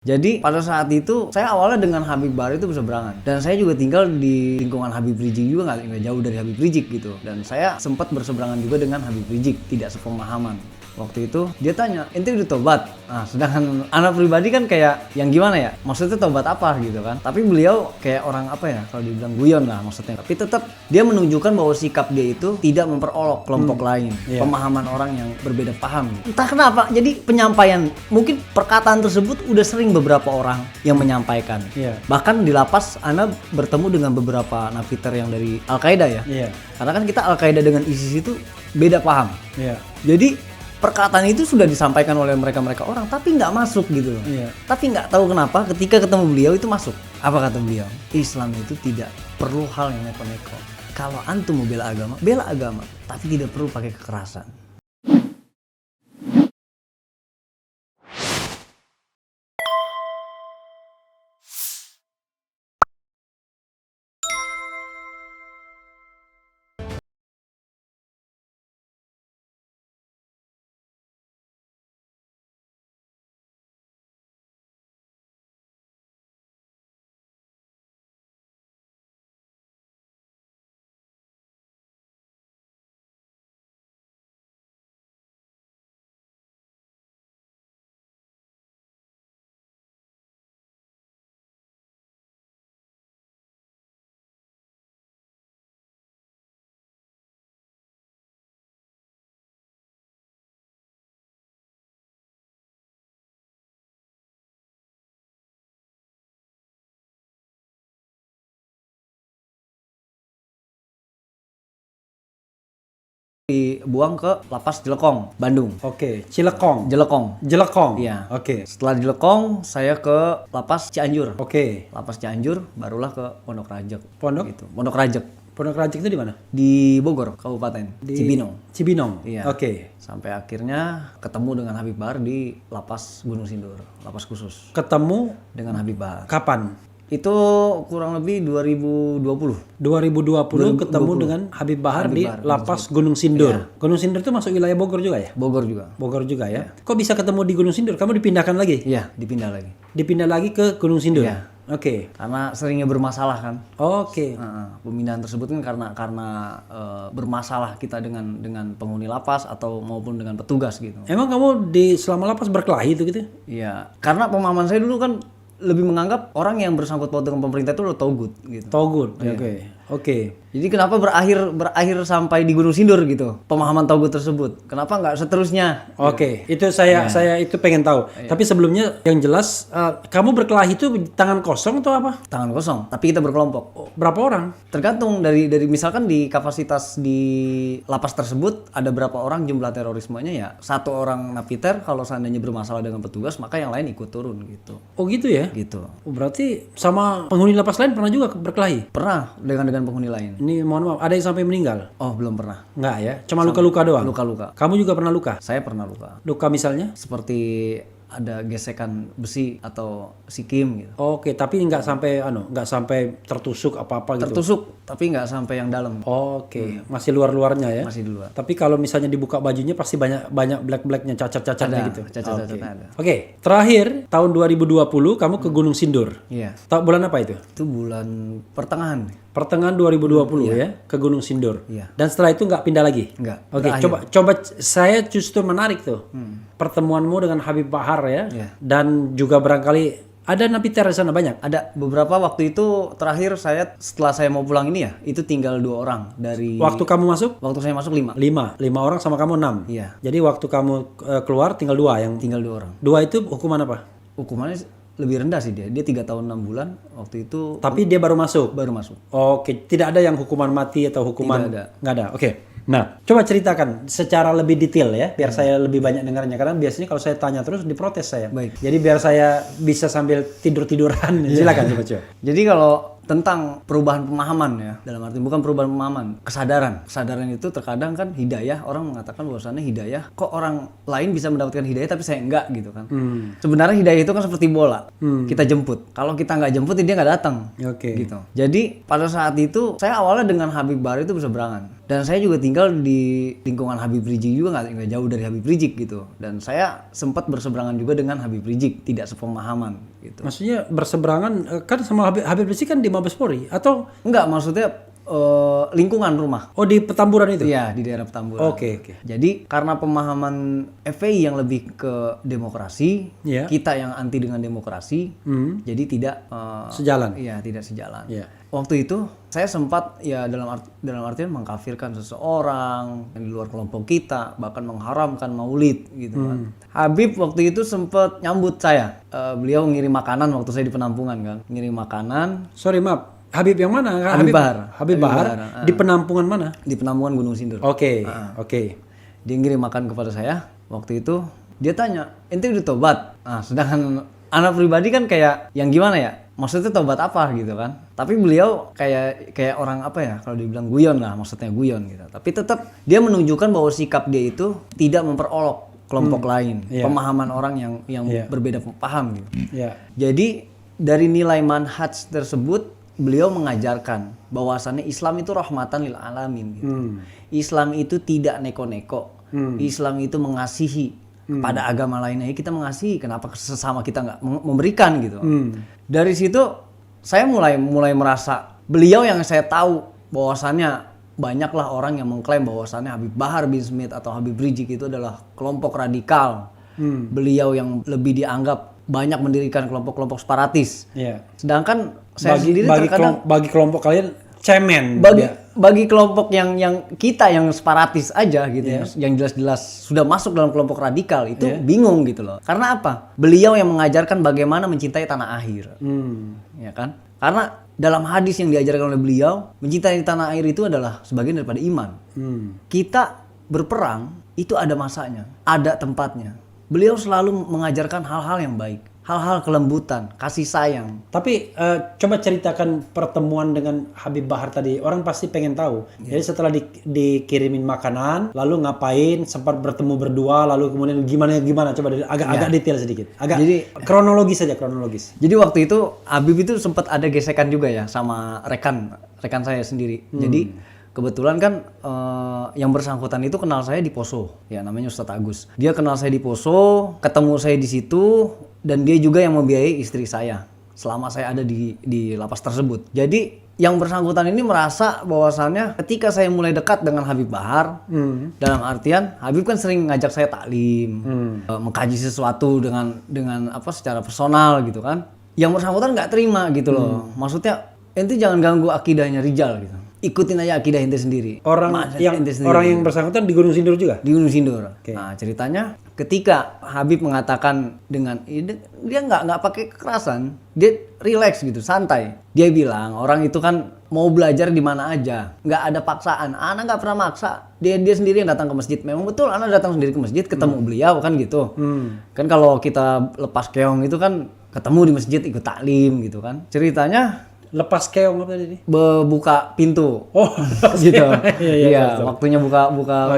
Jadi pada saat itu saya awalnya dengan Habib Bahar itu berseberangan, dan saya juga tinggal di lingkungan Habib Rizik juga, nggak jauh dari Habib Rizik gitu, dan saya sempat berseberangan juga dengan Habib Rizik, tidak sepemahaman. Waktu itu dia tanya, ente udah tobat? Nah, sedangkan anak pribadi kan kayak yang gimana ya, maksudnya tobat apa gitu kan. Tapi beliau kayak orang apa ya, kalau dibilang guyon lah maksudnya. Tapi tetap dia menunjukkan bahwa sikap dia itu tidak memperolok kelompok lain, pemahaman orang yang berbeda paham. Entah kenapa, jadi penyampaian, mungkin perkataan tersebut udah sering beberapa orang yang menyampaikan. Bahkan di lapas Anda bertemu dengan beberapa napiter yang dari Al-Qaeda ya. Karena kan kita Al-Qaeda dengan ISIS itu beda paham. Jadi perkataan itu sudah disampaikan oleh mereka orang, tapi nggak masuk gitu loh. Tapi nggak tahu kenapa ketika ketemu beliau itu masuk. Apa kata beliau? Islam itu tidak perlu hal yang neko-neko. Kalau antum mau bela agama, tapi tidak perlu pakai kekerasan. Dibuang ke lapas Jelekong, Bandung. Jelekong. Iya. Setelah di Jelekong, saya ke lapas Cianjur. Lapas Cianjur, barulah ke Pondok Rajek. Gitu. Pondok Rajek itu di mana? Di Bogor, Kabupaten. Cibinong. Iya. Sampai akhirnya ketemu dengan Habib Bahar di lapas Gunung Sindur, lapas khusus. Ketemu dengan Habib Bahar. kapan? Itu kurang lebih 2020. 2020 ketemu dengan Habib Bahar di lapas Gunung Sindur. Gunung Sindur itu masuk wilayah Bogor juga ya? Bogor juga ya. Kok bisa ketemu di Gunung Sindur? Kamu dipindahkan lagi? Iya, dipindah lagi. Dipindah lagi ke Gunung Sindur? Iya. Karena seringnya bermasalah kan. Pemindahan tersebut kan karena bermasalah kita dengan penghuni lapas atau maupun dengan petugas gitu. Emang kamu di selama lapas berkelahi itu gitu? Iya, karena pemahaman saya dulu kan lebih menganggap orang yang bersangkut paut dengan pemerintah itu udah togut gitu. Oke. Jadi kenapa berakhir sampai di Gunung Sindur gitu pemahaman togut tersebut? Kenapa nggak seterusnya? Itu saya itu pengen tahu. Tapi sebelumnya yang jelas kamu berkelahi itu tangan kosong atau apa? Tangan kosong, tapi kita berkelompok. Berapa orang? Tergantung dari misalkan di kapasitas di lapas tersebut ada berapa orang jumlah terorismenya ya. Satu orang napiter kalau seandainya bermasalah dengan petugas maka yang lain ikut turun gitu. Oh gitu ya? Gitu. Berarti sama penghuni lapas lain pernah juga berkelahi? Pernah dengan penghuni lain. Ini mohon maaf, ada yang sampai meninggal? Oh, belum pernah. Enggak ya? Cuma luka-luka doang? Luka-luka. Kamu juga pernah luka? Saya pernah luka. Luka misalnya? Seperti ada gesekan besi atau sikim gitu. Oke, tapi nggak sampai tertusuk apa-apa gitu? Tertusuk, tapi nggak sampai yang dalam. Oke, masih luar-luarnya ya? Masih di luar. Tapi kalau misalnya dibuka bajunya pasti banyak black-blacknya, cacat-cacatnya gitu? Cacat-cacatnya ada. Oke, terakhir tahun 2020 kamu ke Gunung Sindur. Iya. Tahu bulan apa itu? Itu bulan pertengahan 2020 ya, ke Gunung Sindur. Iya. Dan setelah itu nggak pindah lagi? Enggak. Oke, coba saya justru menarik tuh. Pertemuanmu dengan Habib Bahar ya. Dan juga barangkali ada napiter di sana banyak? Ada beberapa. Waktu itu terakhir setelah saya mau pulang ini ya, itu tinggal 2 orang dari. Waktu kamu masuk? Waktu saya masuk 5 orang sama kamu 6? Iya. Jadi waktu kamu keluar tinggal 2 tinggal 2 orang. 2 itu hukuman apa? Hukumannya lebih rendah sih dia 3 tahun 6 bulan waktu itu. Tapi dia baru masuk? Baru masuk. Oke, tidak ada yang hukuman mati atau hukuman? Tidak ada. Nggak ada, oke. Nah, coba ceritakan secara lebih detail ya, biar saya lebih banyak dengarnya. Karena biasanya kalau saya tanya terus diprotes saya. Baik. Jadi biar saya bisa sambil tidur-tiduran. Silakan coba. Jadi kalau tentang perubahan pemahaman ya, dalam arti bukan perubahan pemahaman, kesadaran itu terkadang kan hidayah, orang mengatakan bahwasannya hidayah, kok orang lain bisa mendapatkan hidayah tapi saya enggak gitu kan. Sebenarnya hidayah itu kan seperti bola, kita jemput, kalau kita nggak jemput dia nggak datang. Gitu. Jadi pada saat itu saya awalnya dengan Habib Bahar itu berseberangan, Dan saya juga tinggal di lingkungan Habib Rizik juga, nggak jauh dari Habib Rizik gitu. Dan saya sempat berseberangan juga dengan Habib Rizik, tidak sepemahaman gitu. Maksudnya berseberangan kan sama Habib Rizik kan di Mabes Polri atau Enggak, maksudnya lingkungan rumah. di Petamburan itu? Iya, di daerah Petamburan. Oke. Jadi karena pemahaman FPI yang lebih ke demokrasi, Iya. kita yang anti dengan demokrasi, jadi tidak Sejalan. Iya, tidak sejalan. Iya. Waktu itu saya sempat ya dalam artian mengkafirkan seseorang yang di luar kelompok kita, bahkan mengharamkan maulid gitu kan. Habib waktu itu sempat nyambut saya. Beliau ngirim makanan waktu saya di penampungan kan. Ngirim makanan Sorry maaf, Habib yang mana? Habib Bahar. Habib Bahar. Di penampungan mana? di penampungan Gunung Sindur. Oke. Dia ngirim makan kepada saya. Waktu itu dia tanya, "Ente udah tobat?" Nah, sedangkan anak pribadi kan kayak yang gimana ya? Maksudnya tobat apa gitu kan? Tapi beliau kayak orang apa ya? Kalau dibilang guyon lah, maksudnya guyon gitu. Tapi tetap dia menunjukkan bahwa sikap dia itu tidak memperolok kelompok lain, pemahaman orang yang berbeda paham gitu. Iya. Jadi dari nilai manhaj tersebut beliau mengajarkan bahwasannya Islam itu rahmatan lil alamin gitu. Islam itu tidak neko-neko. Islam itu mengasihi. Kepada agama lainnya kita mengasihi, kenapa sesama kita nggak memberikan gitu. Dari situ saya mulai merasa beliau yang saya tahu bahwasannya banyaklah orang yang mengklaim bahwasannya Habib Bahar bin Smith atau Habib Rizik itu adalah kelompok radikal. Beliau yang lebih dianggap banyak mendirikan kelompok-kelompok separatis. Iya. Sedangkan saya sendiri terkadang bagi kelompok kalian cemen. bagi kelompok yang kita yang separatis aja gitu yang jelas-jelas sudah masuk dalam kelompok radikal itu bingung gitu loh. Karena apa? Beliau yang mengajarkan bagaimana mencintai tanah air. Ya kan? Karena dalam hadis yang diajarkan oleh beliau, mencintai tanah air itu adalah sebagian daripada iman. Kita berperang itu ada masanya, ada tempatnya. Beliau selalu mengajarkan hal-hal yang baik, hal-hal kelembutan, kasih sayang. Tapi coba ceritakan pertemuan dengan Habib Bahar tadi. Orang pasti pengen tahu. Jadi setelah dikirimin makanan, lalu ngapain? Sempat bertemu berdua, lalu kemudian gimana? Coba agak detail sedikit. Jadi kronologis saja, kronologis. Jadi waktu itu Habib itu sempat ada gesekan juga ya sama rekan saya sendiri. Jadi kebetulan kan yang bersangkutan itu kenal saya di Poso, ya namanya Ustadz Agus. Dia kenal saya di Poso, ketemu saya di situ, dan dia juga yang membiayai istri saya selama saya ada di lapas tersebut. Jadi yang bersangkutan ini merasa bahwasannya ketika saya mulai dekat dengan Habib Bahar, dalam artian Habib kan sering ngajak saya taklim, mengkaji sesuatu dengan apa secara personal gitu kan. Yang bersangkutan nggak terima gitu loh. Maksudnya ente jangan ganggu akidahnya Rijal gitu. Ikutin aja akidah ente sendiri. Orang yang bersangkutan di Gunung Sindur juga? Di Gunung Sindur. Okay. Nah ceritanya ketika Habib mengatakan dengan dia nggak pakai kekerasan, dia relax gitu, santai. Dia bilang orang itu kan mau belajar di mana aja, nggak ada paksaan. Ana nggak pernah maksa. Dia sendiri yang datang ke masjid. Memang betul, Ana datang sendiri ke masjid, ketemu beliau kan gitu. Kan kalau kita lepas keong itu kan ketemu di masjid ikut taklim gitu kan. Ceritanya lepas keong apa tadi? Buka pintu. Oh, gitu. Iya, waktunya buka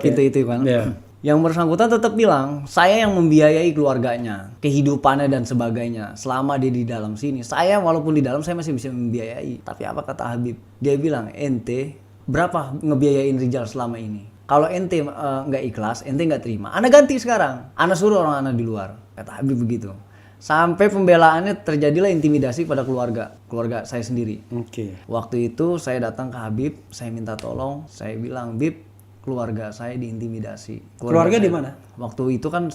pintu itu kan. Yeah. Yang bersangkutan tetap bilang, saya yang membiayai keluarganya, kehidupannya dan sebagainya. Selama dia di dalam sini, saya walaupun di dalam saya masih bisa membiayai. Tapi apa kata Habib? Dia bilang, ente berapa ngebiayain Rijal selama ini? Kalau ente nggak ikhlas, ente nggak terima. Ana ganti sekarang. Ana suruh orang Ana di luar. Kata Habib begitu. Sampai pembelaannya terjadilah intimidasi pada keluarga saya sendiri. Waktu itu saya datang ke Habib, saya minta tolong, saya bilang, Bib, keluarga saya diintimidasi. Keluarga di mana? Waktu itu kan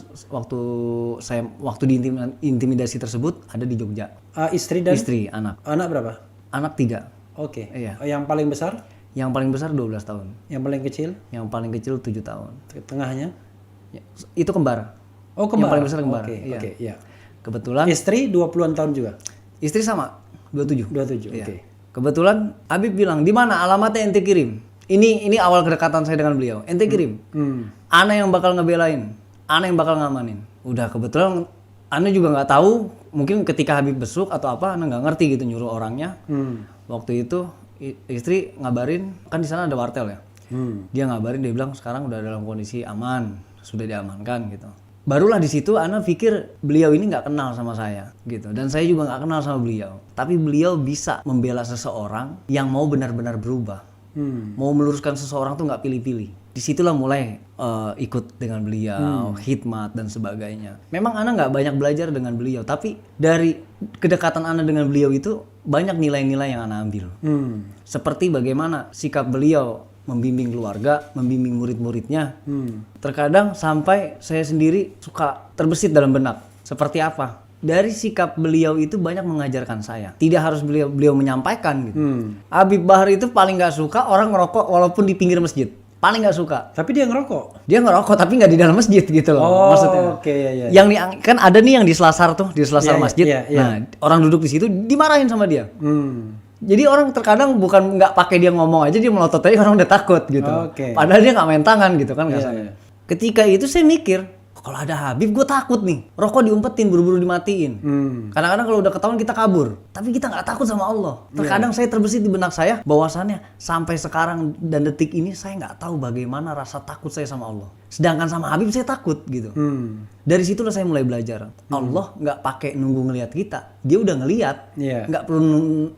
waktu diintimidasi tersebut ada di Jogja. Istri dan anak. Anak berapa? Anak 3. Oke. Iya. Yang paling besar? Yang paling besar 12 tahun. Yang paling kecil? Yang paling kecil 7 tahun. Tengahnya? Ya, itu kembar. Oh, kembar. Yang paling besar kembar. Oke, iya. Kebetulan istri 20-an tahun juga. Istri sama 27. Iya. Oke. Kebetulan Habib bilang, "Di mana alamatnya ente kirim?" Ini awal kedekatan saya dengan beliau. Ente kirim. Ana yang bakal ngebelain. Ana yang bakal ngamanin. Udah kebetulan Ana juga nggak tahu, mungkin ketika Habib besuk atau apa Ana nggak ngerti gitu nyuruh orangnya. Waktu itu istri ngabarin, kan di sana ada wartel ya. Dia ngabarin, dia bilang sekarang udah dalam kondisi aman, sudah diamankan gitu. Barulah di situ Ana pikir beliau ini nggak kenal sama saya gitu, dan saya juga nggak kenal sama beliau. Tapi beliau bisa membela seseorang yang mau benar-benar berubah. Mau meluruskan seseorang tuh nggak pilih-pilih. Disitulah mulai ikut dengan beliau, khidmat dan sebagainya. Memang ana nggak banyak belajar dengan beliau, tapi dari kedekatan ana dengan beliau itu banyak nilai-nilai yang ana ambil. Seperti bagaimana sikap beliau membimbing keluarga, membimbing murid-muridnya. Terkadang sampai saya sendiri suka terbesit dalam benak. Seperti apa? Dari sikap beliau itu banyak mengajarkan saya. Tidak harus beliau menyampaikan gitu. Habib Bahar itu paling nggak suka orang ngerokok walaupun di pinggir masjid. Paling nggak suka. Tapi dia ngerokok. Dia ngerokok tapi nggak di dalam masjid gitu loh. Oh, maksudnya. oke, ya. Yang kan ada nih yang di selasar tuh, di selasar Iya, masjid. iya, iya. Nah, orang duduk di situ dimarahin sama dia. Jadi orang terkadang bukan nggak pakai dia ngomong aja, dia melotot aja, orang udah takut gitu. Oke. Padahal dia nggak main tangan gitu kan Iya, kasarnya. iya. Ketika itu saya mikir, kalau ada Habib gue takut nih. Rokok diumpetin, buru-buru dimatiin. Kadang-kadang kalau udah ketahuan kita kabur. Tapi kita nggak takut sama Allah. Terkadang saya terbesit di benak saya bahwasannya sampai sekarang dan detik ini saya nggak tahu bagaimana rasa takut saya sama Allah. Sedangkan sama Habib saya takut gitu. Dari situlah saya mulai belajar. Allah nggak pakai nunggu ngelihat kita. Dia udah ngelihat. Iya. Nggak perlu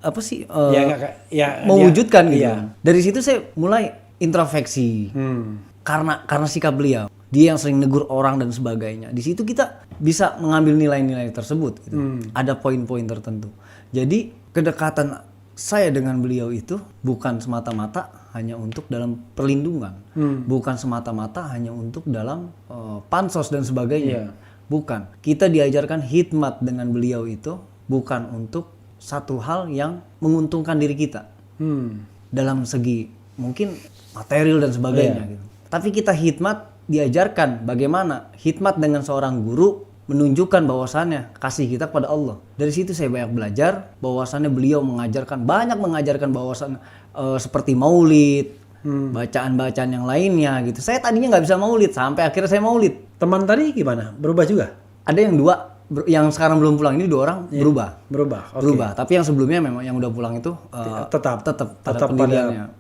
Ya, mewujudkan gitu. Iya. Dari situ saya mulai introspeksi. Karena sikap beliau. Dia yang sering negur orang dan sebagainya. Di situ kita bisa mengambil nilai-nilai tersebut. Gitu. Ada poin-poin tertentu. Jadi kedekatan saya dengan beliau itu bukan semata-mata hanya untuk dalam perlindungan, bukan semata-mata hanya untuk dalam pansos dan sebagainya. Bukan. Kita diajarkan khidmat dengan beliau itu bukan untuk satu hal yang menguntungkan diri kita dalam segi mungkin material dan sebagainya. Gitu. Tapi kita khidmat diajarkan bagaimana khidmat dengan seorang guru menunjukkan bahwasannya kasih kita kepada Allah. Dari situ saya banyak belajar bahwasannya beliau banyak mengajarkan bahwasan seperti maulid, bacaan-bacaan yang lainnya gitu. Saya tadinya nggak bisa maulid sampai akhirnya saya maulid. Teman tadi gimana? Berubah juga? Ada yang dua, yang sekarang belum pulang ini 2 orang berubah. Oke. Berubah. Tapi yang sebelumnya memang yang udah pulang itu tetap pada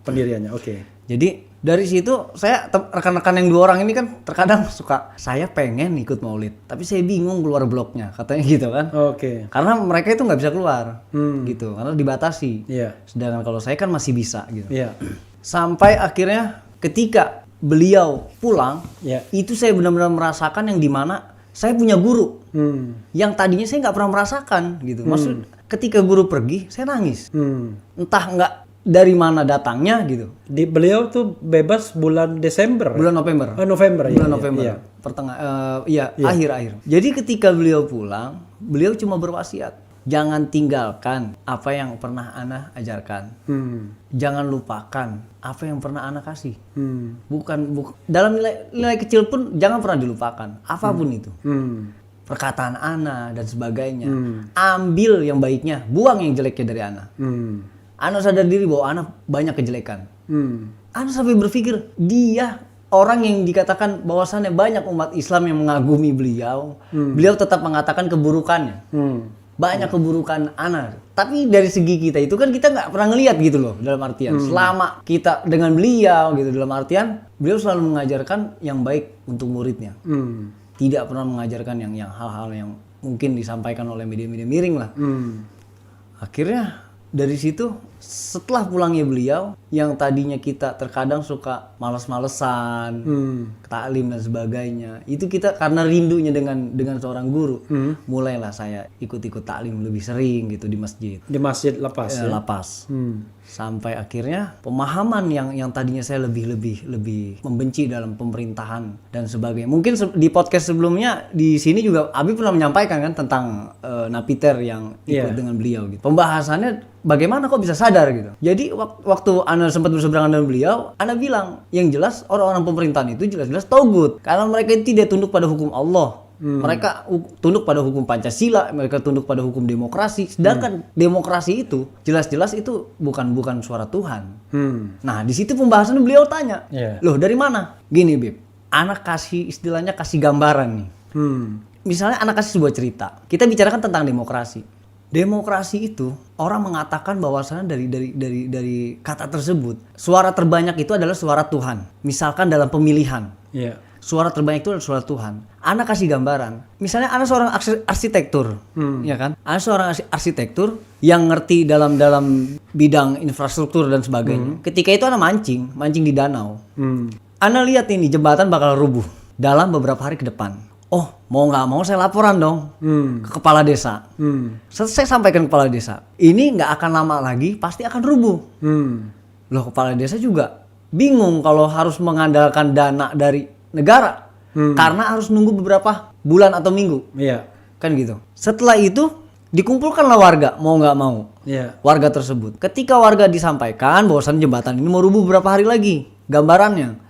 pendiriannya. Oke. Jadi dari situ saya rekan-rekan yang 2 orang ini kan terkadang suka saya pengen ikut maulid tapi saya bingung keluar bloknya katanya gitu kan. Oke. Karena mereka itu nggak bisa keluar gitu karena dibatasi. Iya. Sedangkan kalau saya kan masih bisa gitu. Iya. Sampai akhirnya ketika beliau pulang itu saya benar-benar merasakan yang dimana saya punya guru yang tadinya saya nggak pernah merasakan gitu. Maksud ketika guru pergi saya nangis. Entah nggak dari mana datangnya gitu. Beliau tuh bebas bulan Desember. Bulan November. November ya. Bulan November. Akhir-akhir. Jadi ketika beliau pulang, beliau cuma berwasiat, jangan tinggalkan apa yang pernah ana ajarkan. Jangan lupakan apa yang pernah ana kasih. Dalam nilai kecil pun jangan pernah dilupakan. Apapun itu. Perkataan ana dan sebagainya. Ambil yang baiknya, buang yang jeleknya dari ana. Ana sadar diri bahwa ana banyak kejelekan. Ana sampai berpikir dia orang yang dikatakan bahwasannya banyak umat Islam yang mengagumi beliau. Beliau tetap mengatakan keburukannya. Banyak keburukan ana. Tapi dari segi kita itu kan kita nggak pernah ngelihat gitu loh dalam artian. Selama kita dengan beliau gitu dalam artian beliau selalu mengajarkan yang baik untuk muridnya. Tidak pernah mengajarkan yang hal-hal yang mungkin disampaikan oleh media-media miring lah. Akhirnya dari situ setelah pulangnya beliau yang tadinya kita terkadang suka malas-malesan, taklim dan sebagainya, itu kita karena rindunya dengan seorang guru, mulailah saya ikut-ikut taklim lebih sering gitu di masjid. Di masjid Lapas. Lapas. Sampai akhirnya pemahaman yang tadinya saya lebih membenci dalam pemerintahan dan sebagainya. Mungkin di podcast sebelumnya di sini juga Abi pernah menyampaikan kan tentang Napiter yang ikut dengan beliau gitu. Pembahasannya bagaimana kok bisa sadar gitu. Jadi waktu ana sempat berseberangan dengan beliau, ana bilang yang jelas orang-orang pemerintahan itu jelas-jelas togut karena mereka itu tidak tunduk pada hukum Allah. Mereka tunduk pada hukum Pancasila, mereka tunduk pada hukum demokrasi. Sedangkan demokrasi itu jelas-jelas itu bukan suara Tuhan. Nah, di situ pembahasan beliau tanya, loh dari mana? Gini, Bib, anak kasih istilahnya kasih gambaran nih. Misalnya anak kasih sebuah cerita. Kita bicarakan tentang demokrasi. Demokrasi itu orang mengatakan bahwasanya dari kata tersebut suara terbanyak itu adalah suara Tuhan. Misalkan dalam pemilihan. suara terbanyak itu adalah suara Tuhan. Ana kasih gambaran. Misalnya Ana seorang arsitektur, ya kan? Ana seorang arsitektur yang ngerti dalam bidang infrastruktur dan sebagainya. Ketika itu Ana mancing di danau. Ana lihat ini jembatan bakal rubuh dalam beberapa hari ke depan. Oh, mau nggak mau saya laporan dong ke kepala desa. Saya sampaikan ke kepala desa. Ini nggak akan lama lagi, pasti akan rubuh. Loh, kepala desa juga bingung kalau harus mengandalkan dana dari negara. Karena harus nunggu beberapa bulan atau minggu. Iya. Kan gitu. Setelah itu dikumpulkanlah warga, mau nggak mau. Iya. Warga tersebut. Ketika warga disampaikan bahwasan jembatan ini mau rubuh beberapa hari lagi, gambarannya.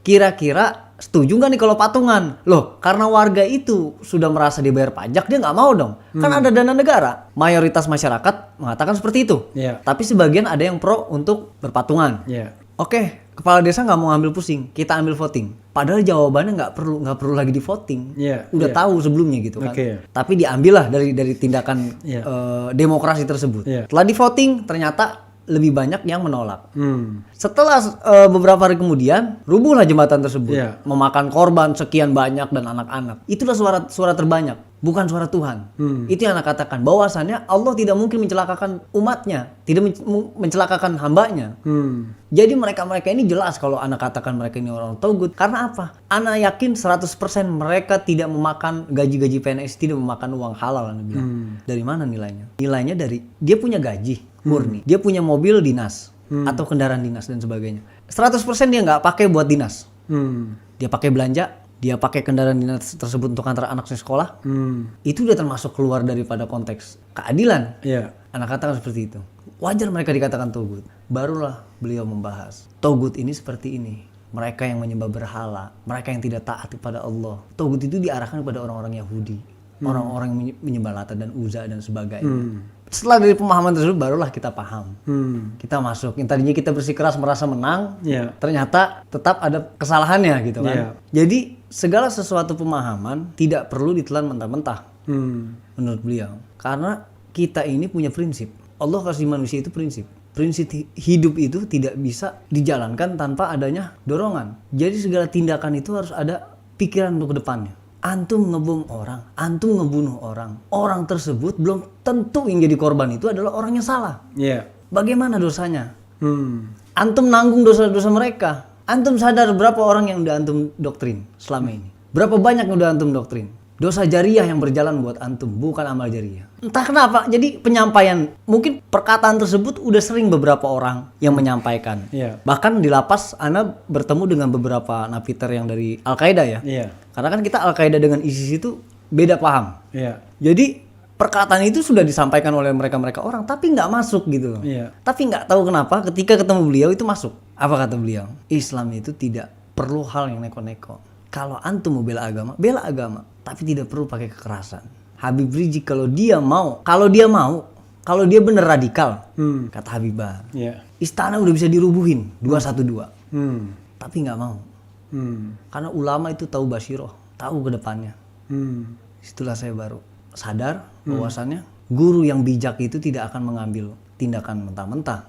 Kira-kira setuju nggak nih kalau patungan? Loh, karena warga itu sudah merasa dibayar pajak, dia nggak mau dong. Kan ada dana negara. Mayoritas masyarakat mengatakan seperti itu. Iya. Tapi sebagian ada yang pro untuk berpatungan. Iya. Oke, kepala desa nggak mau ngambil pusing, kita ambil voting. Padahal jawabannya nggak perlu lagi di voting. Iya, Udah iya. tahu sebelumnya gitu kan. Oke. Tapi diambillah dari tindakan Iya. demokrasi tersebut. Iya. Setelah di voting ternyata lebih banyak yang menolak. Hmm. Setelah beberapa hari kemudian rubuhlah jembatan tersebut, Iya. memakan korban sekian banyak dan anak-anak. Itulah suara terbanyak, bukan suara Tuhan. Itu yang anak katakan bahwasannya Allah tidak mungkin mencelakakan umatnya, tidak mencelakakan hambanya. Jadi mereka ini jelas kalau anak katakan mereka ini orang togut. Karena apa? Anak yakin 100% mereka tidak memakan gaji-gaji PNS, tidak memakan uang halal. Anak bilang. Dari mana nilainya? Nilainya dari dia punya gaji murni, dia punya mobil dinas atau kendaraan dinas dan sebagainya. 100% dia nggak pakai buat dinas. Dia pakai belanja, dia pakai kendaraan dinas tersebut untuk antar anaknya sekolah. Itu udah termasuk keluar daripada konteks keadilan. Iya. Anak katakan seperti itu. Wajar mereka dikatakan togut. Barulah beliau membahas. Togut ini seperti ini. Mereka yang menyembah berhala. Mereka yang tidak taat kepada Allah. Togut itu diarahkan kepada orang-orang Yahudi. Orang-orang yang menyembah Lata dan Uzza dan sebagainya. Setelah dari pemahaman tersebut barulah kita paham. Kita masuk. Yang tadinya kita bersikeras merasa menang. Iya. Ternyata tetap ada kesalahannya gitu kan. Iya. Jadi segala sesuatu pemahaman tidak perlu ditelan mentah-mentah. Menurut beliau. Karena kita ini punya prinsip. Allah kasih manusia itu prinsip. Prinsip hidup itu tidak bisa dijalankan tanpa adanya dorongan. Jadi segala tindakan itu harus ada pikiran untuk ke depannya. Antum ngebom orang, antum ngebunuh orang. Orang tersebut belum tentu yang jadi korban itu adalah orang yang salah. Iya. Bagaimana dosanya? Antum nanggung dosa-dosa mereka. Antum sadar berapa orang yang udah antum doktrin selama ini? Berapa banyak yang udah antum doktrin? Dosa jariah yang berjalan buat antum, bukan amal jariah. Entah kenapa, jadi penyampaian, mungkin perkataan tersebut udah sering beberapa orang yang menyampaikan. Iya. Bahkan di lapas, Ana bertemu dengan beberapa napiter yang dari Al-Qaeda ya. Iya. Karena kan kita Al-Qaeda dengan ISIS itu beda paham. Iya. Jadi perkataan itu sudah disampaikan oleh mereka orang, tapi nggak masuk gitu loh. Iya. Tapi nggak tahu kenapa ketika ketemu beliau itu masuk. Apa kata beliau? Islam itu tidak perlu hal yang neko-neko. Kalau antum mau bela agama, tapi tidak perlu pakai kekerasan. Habib Rizik kalau dia bener radikal, kata Habibah, istana udah bisa dirubuhin 212, tapi nggak mau. Karena ulama itu tahu basiroh, tahu ke depannya. Itulah saya baru sadar bahwasannya guru yang bijak itu tidak akan mengambil tindakan mentah-mentah.